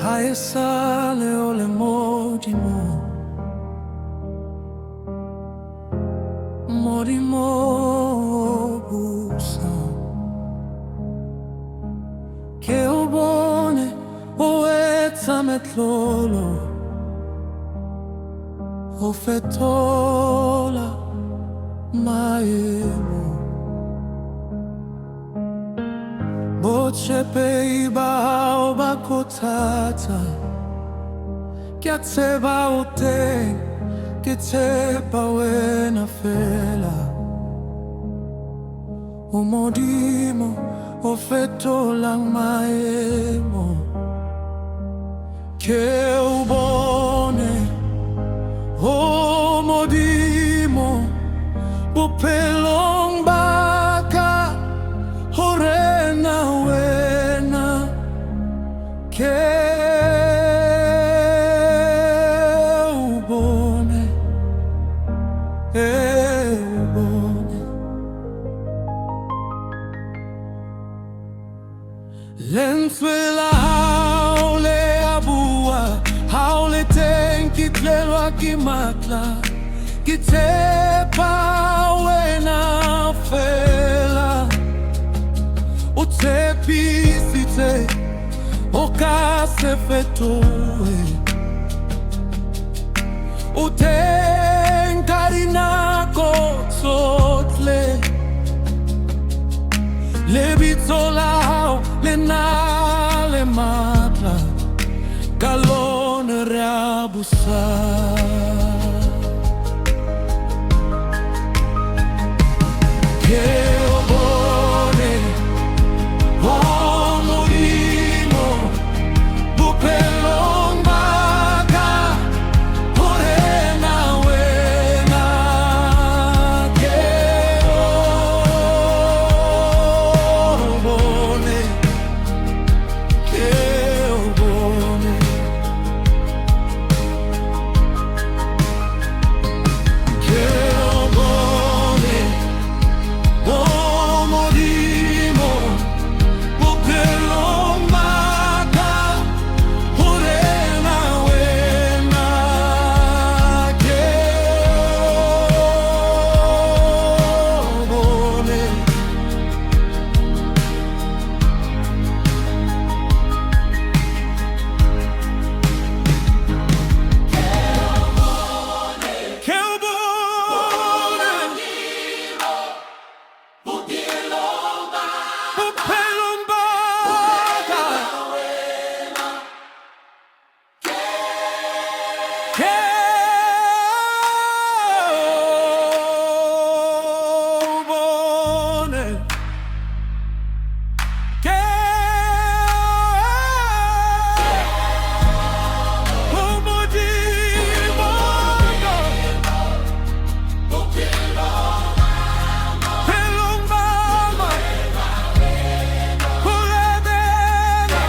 Keo Bone O Modimo, Modimo busa. Keo Bone O Modimo, O fetola maemo. Bochepe iba bakotata, kiatseba uteng, kitsepa wena fela. O Modimo, o fetola maemo. Keo Bone O Modimo, bophelong baka horena wena. Keo Bone, Bone. Lenswela haule abua, haule tenkitlelwa kimatla, kitepa wena fela. Utepisite okase fetoe, utenkarinako tsotle. Lebitolao lenale matla, kalone reabusa. Keo Bone O Modimo, bophelong baka horena wena. Keo Bone, Keo Bone. Keo Bone O Modimo, bophelong baka horena wena. Keo Bone. Keo Bone, bophelong baka. Keo Bone, Keo Modimo, bophelong baka horena.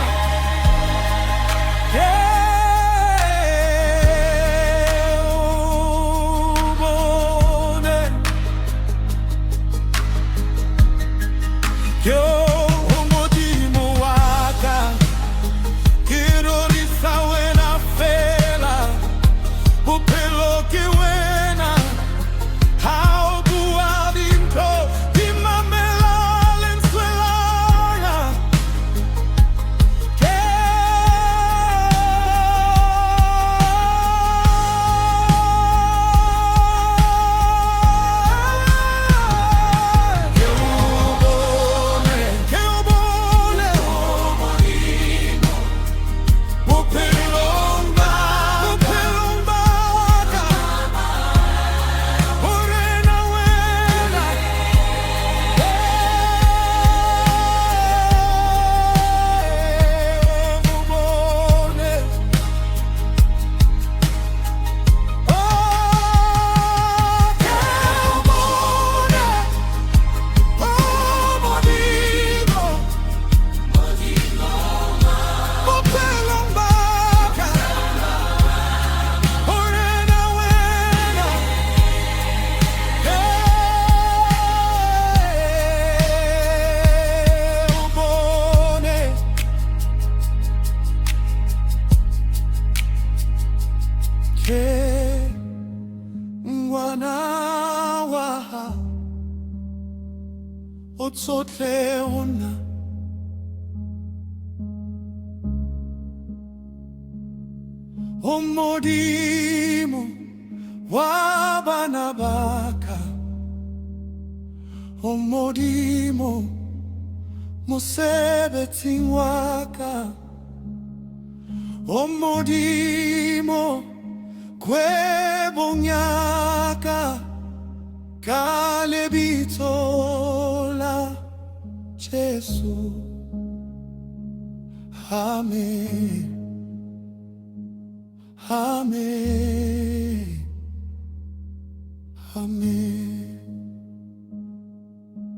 tsotlhe ona O Modimo wa bana baka O Modimo mosebetsing wa ka O Modimo kgwebong ya ka ka lebitso la Jesu. Amen. Amen. Amen.